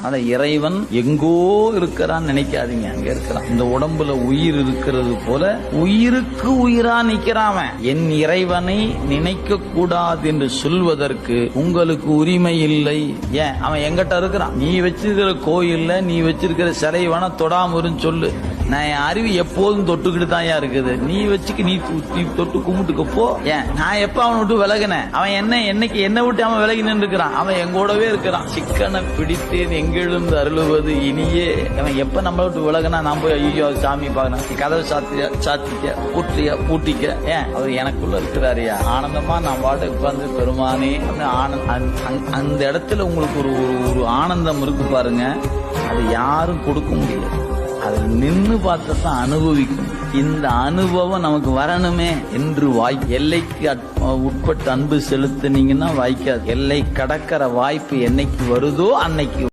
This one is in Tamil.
அத இறைவன் எங்கோ இருக்கிறான்னு நினைக்காதீங்க, அங்க இருக்கிறான். இந்த உடம்புல உயிர் இருக்கிறது போல உயிருக்கு உயிரா நிக்கிறான். என் இறைவனை நினைக்க கூடாது என்று சொல்வதற்கு உங்களுக்கு உரிமை இல்லை. ஏன்? அவன் எங்கிட்ட இருக்கிறான். நீ வச்சிருக்கிற கோயில்ல நீ வச்சிருக்கிற சிலை வேணா தொடாம சொல்லு, நான் என் அறிவு எப்போதும் தொட்டுக்கிட்டு தான் இருக்குது. நீ வச்சுக்கு நீ தொட்டு கும்பிட்டுக்க போ. ஏன்? நான் எப்ப அவனை விட்டு விலகினேன்? அவன் என்னைக்கு என்ன விட்டு அவன் விலகினு இருக்கிறான். அவன் எங்கூடவே இருக்கிறான். சிக்கனை பிடித்தேன் எங்கெழுந்து அருளுவது இனியே. அவன் எப்ப நம்மளை விட்டு விலகினா நான் போய் ஐயோ சாமி பாக்கணும், கதவை சாத்திக்க பூட்டிக்க. ஏன்? அவர் எனக்குள்ள இருக்கிறாரியா, ஆனந்தமா நான் பாட்டு உட்கார்ந்து பெருமானே அந்த இடத்துல உங்களுக்கு ஒரு ஆனந்தம் இருக்கு பாருங்க, அது யாரும் கொடுக்க முடியாது. அதை நின்னு பார்த்ததான் அனுபவிக்கும். இந்த அனுபவம் நமக்கு வரணுமே என்று எல்லைக்கு உட்பட்டு அன்பு செலுத்தினீங்கன்னா வாய்க்காது. எல்லை கடக்கிற வாய்ப்பு என்னைக்கு வருதோ அன்னைக்கு